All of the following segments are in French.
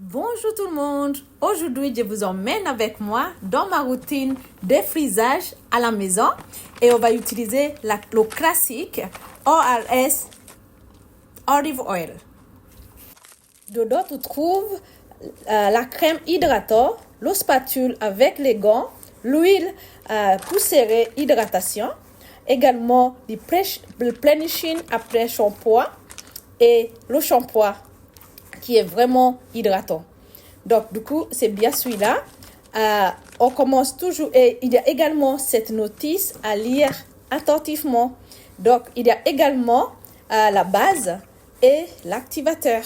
Bonjour tout le monde, aujourd'hui je vous emmène avec moi dans ma routine de frisage à la maison et on va utiliser le classique ORS Olive Oil. Dedans tu trouves la crème hydratant, le spatule avec les gants, l'huile pour serrer hydratation, également le plenishing après shampoing et le shampoing qui est vraiment hydratant. Donc, du coup, c'est bien celui-là. On commence toujours, et il y a également cette notice à lire attentivement. Donc, il y a également la base et l'activateur.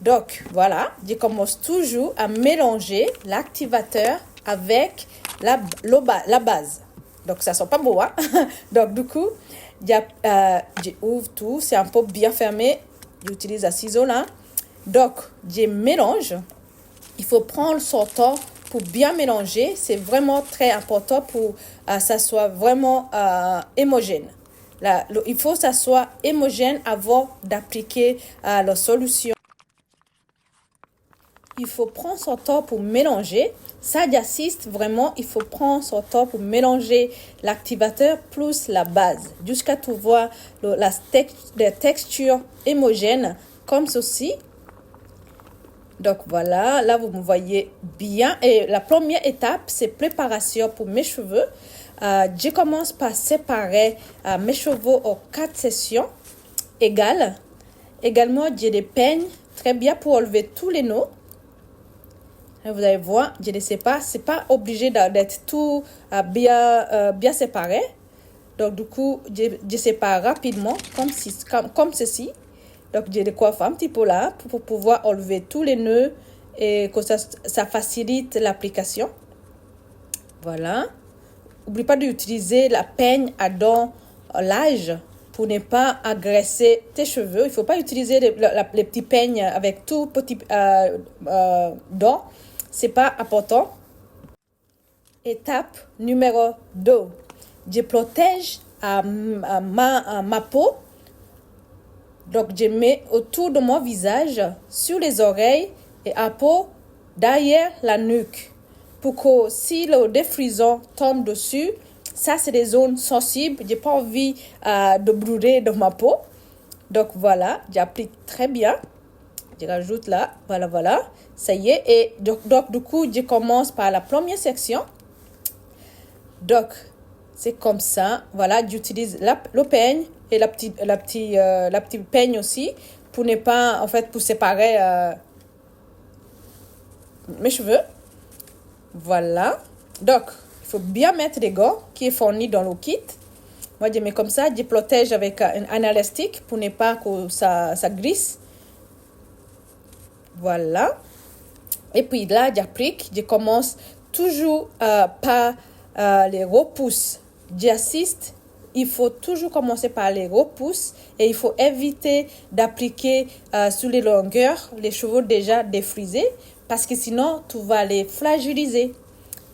Donc, voilà, je commence toujours à mélanger l'activateur avec la base. Donc, ça ne sent pas beau, hein? Donc, du coup, j'ouvre tout, c'est un peu bien fermé. J'utilise un ciseau là. Donc, je mélange. Il faut prendre son temps pour bien mélanger. C'est vraiment très important pour que ça soit vraiment homogène. Il faut que ça soit homogène avant d'appliquer la solution. Il faut prendre son temps pour mélanger. Ça, j'assiste vraiment. Il faut prendre son temps pour mélanger l'activateur plus la base. Jusqu'à tu voir la texture homogène comme ceci. Donc voilà, là vous me voyez bien. Et la première étape, c'est préparation pour mes cheveux. Je commence par séparer mes cheveux en 4 sessions égales. Également, j'ai des peignes très bien pour enlever tous les nœuds. Vous allez voir, je ne sais pas, c'est pas obligé d'être tout bien séparé. Donc du coup, je sépare rapidement comme ceci. Donc, je décoiffe un petit peu là pour pouvoir enlever tous les nœuds et que ça facilite l'application. Voilà. N'oublie pas d'utiliser la peigne à dents large pour ne pas agresser tes cheveux. Il ne faut pas utiliser les petits peignes avec tout petit dents. Ce n'est pas important. Étape numéro 2. Je protège ma peau. Donc, je mets autour de mon visage, sur les oreilles et à peau derrière la nuque. Pour que si le défrisant tombe dessus, ça c'est des zones sensibles. Je n'ai pas envie de brûler dans ma peau. Donc voilà, j'applique très bien. Je rajoute là, voilà. Ça y est. Et donc du coup, je commence par la première section. Donc, c'est comme ça. Voilà, j'utilise le peigne et la petite peigne aussi pour ne pas, en fait, pour séparer mes cheveux. Voilà. Donc, il faut bien mettre les gants qui est fourni dans le kit. Moi, je mets comme ça. Je protège avec un élastique pour ne pas que ça glisse. Voilà. Et puis là, j'applique. Je commence toujours par les repousses. J'assiste. Il faut toujours commencer par les repousses et il faut éviter d'appliquer sur les longueurs les cheveux déjà défrisés parce que sinon tu vas les fragiliser.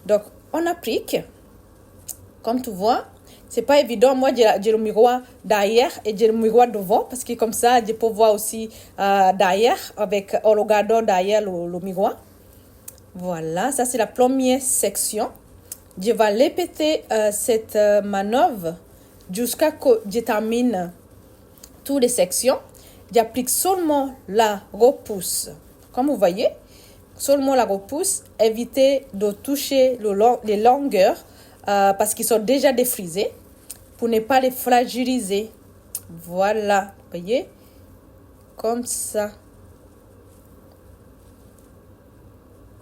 Donc on applique, comme tu vois, c'est pas évident. Moi j'ai le miroir derrière et j'ai le miroir devant parce que comme ça je peux voir aussi derrière en regardant derrière le miroir. Voilà, ça c'est la première section. Je vais répéter cette manœuvre jusqu'à ce que je termine toutes les sections. J'applique seulement la repousse. Comme vous voyez, seulement la repousse. Évitez de toucher les longueurs parce qu'ils sont déjà défrisés pour ne pas les fragiliser. Voilà, vous voyez, comme ça.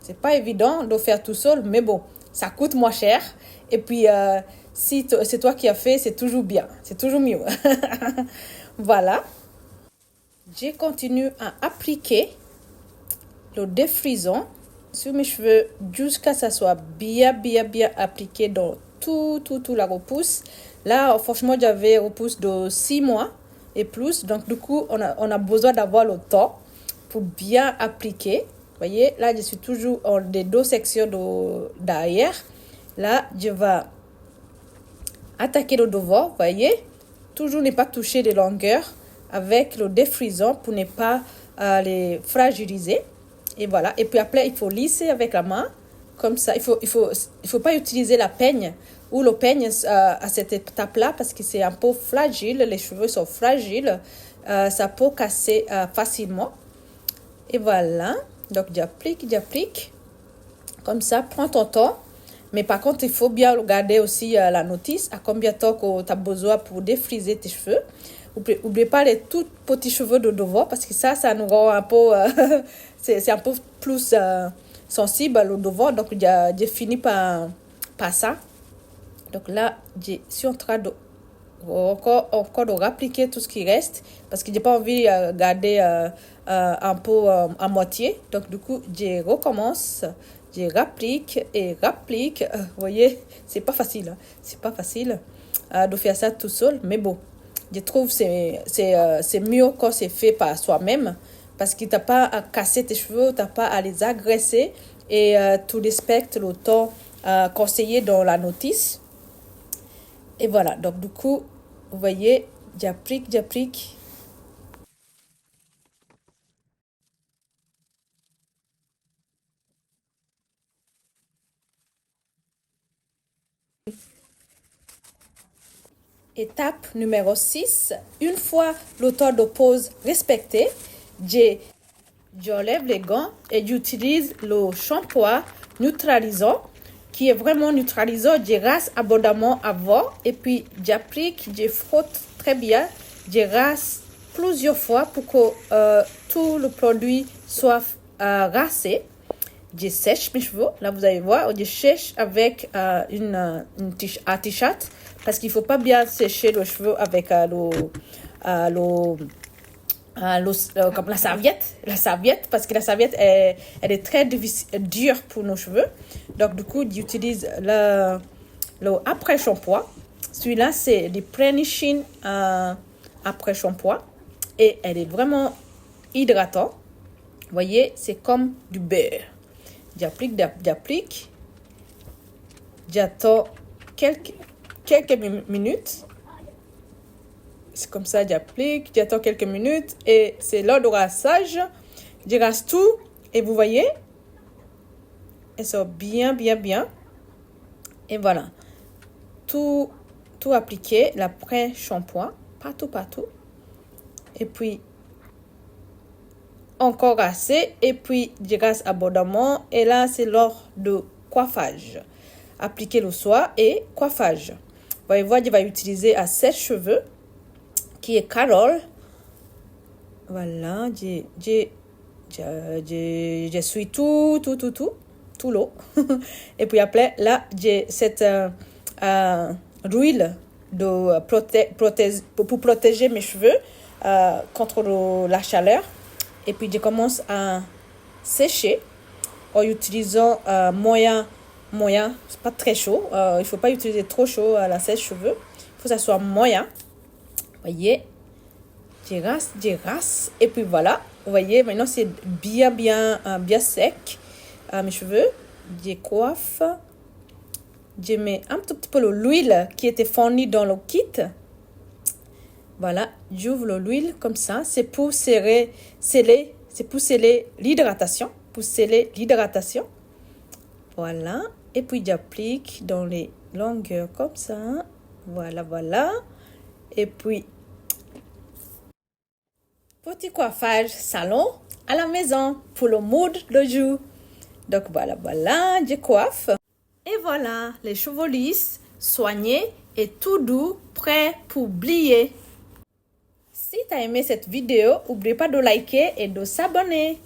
C'est pas évident de faire tout seul, mais bon, ça coûte moins cher. Et puis, si c'est toi qui as fait, c'est toujours bien. C'est toujours mieux. Voilà. Je continue à appliquer le défrisant sur mes cheveux jusqu'à ce que ça soit bien appliqué dans tout la repousse. Là, franchement, j'avais repousse de 6 mois et plus. Donc, du coup, on a besoin d'avoir le temps pour bien appliquer. Vous voyez, là, je suis toujours en des 2 sections derrière. Là, je vais attaquer le devant, vous voyez. Toujours ne pas toucher les longueurs avec le défrisant pour ne pas les fragiliser. Et voilà. Et puis après, il faut lisser avec la main. Comme ça. Il faut pas utiliser la peigne ou le peigne à cette étape-là parce que c'est un peu fragile. Les cheveux sont fragiles. Ça peut casser facilement. Et voilà. Donc, j'applique. Comme ça, prends ton temps. Mais par contre, il faut bien regarder aussi la notice à combien de temps que tu as besoin pour défriser tes cheveux. N'oubliez pas les tout petits cheveux de devant parce que ça nous rend un peu... c'est un peu plus sensible au devant. Donc, j'ai fini par ça. Donc là, je suis en train de encore de rappliquer tout ce qui reste parce que j'ai pas envie de garder un peu à moitié. Donc, du coup, je recommence. Je rapplique et rapplique. Vous voyez, c'est pas facile. Hein. C'est pas facile de faire ça tout seul. Mais bon, je trouve que c'est mieux quand c'est fait par soi-même. Parce que tu n'as pas à casser tes cheveux, tu n'as pas à les agresser. Et tu respectes le temps conseillé dans la notice. Et voilà, donc du coup, vous voyez, j'applique. Étape numéro 6. Une fois le temps de pause respecté, j'enlève les gants et j'utilise le shampoing neutralisant qui est vraiment neutralisant. Je rase abondamment avant et puis j'applique, je frotte très bien. Je rase plusieurs fois pour que tout le produit soit rasé. Je sèche mes cheveux. Là, vous allez voir, je sèche avec un t-shirt parce qu'il ne faut pas bien sécher le cheveu avec comme la serviette, parce que la serviette, elle est très dure pour nos cheveux. Donc, du coup, j'utilise le après-shampoing. Celui-là, c'est le Prenishing après-shampoing. Et elle est vraiment hydratant. Vous voyez, c'est comme du beurre. J'applique. J'attends quelques minutes. C'est comme ça, j'attends quelques minutes et c'est l'heure de rassage. Je rase tout et vous voyez, elles sont bien. Et voilà, tout appliqué, l'après-shampoing, partout. Et puis, encore rasser et puis je rase abondamment. Et là, c'est l'heure de coiffage. Appliquer le soir et coiffage. Vous voyez, je vais utiliser à sèche-cheveux qui est Carole. Voilà, je suis tout l'eau. Et puis après, là, j'ai cette huile pour protéger mes cheveux contre la chaleur. Et puis, je commence à sécher en utilisant moyen. C'est pas très chaud. Il ne faut pas utiliser trop chaud à la sèche-cheveux. Il faut que ça soit moyen. Vous voyez, je rase. Et puis voilà, vous voyez, maintenant c'est bien sec. Mes cheveux, je coiffe. Je mets un tout petit peu l'huile qui était fournie dans le kit. Voilà, j'ouvre l'huile comme ça. C'est pour sceller l'hydratation. Voilà, et puis j'applique dans les longueurs comme ça. Voilà. Et puis, petit coiffage salon à la maison pour le mood le jour. Donc voilà, je coiffe. Et voilà, les cheveux lisses, soignés et tout doux, prêts pour briller. Si tu as aimé cette vidéo, n'oublie pas de liker et de s'abonner.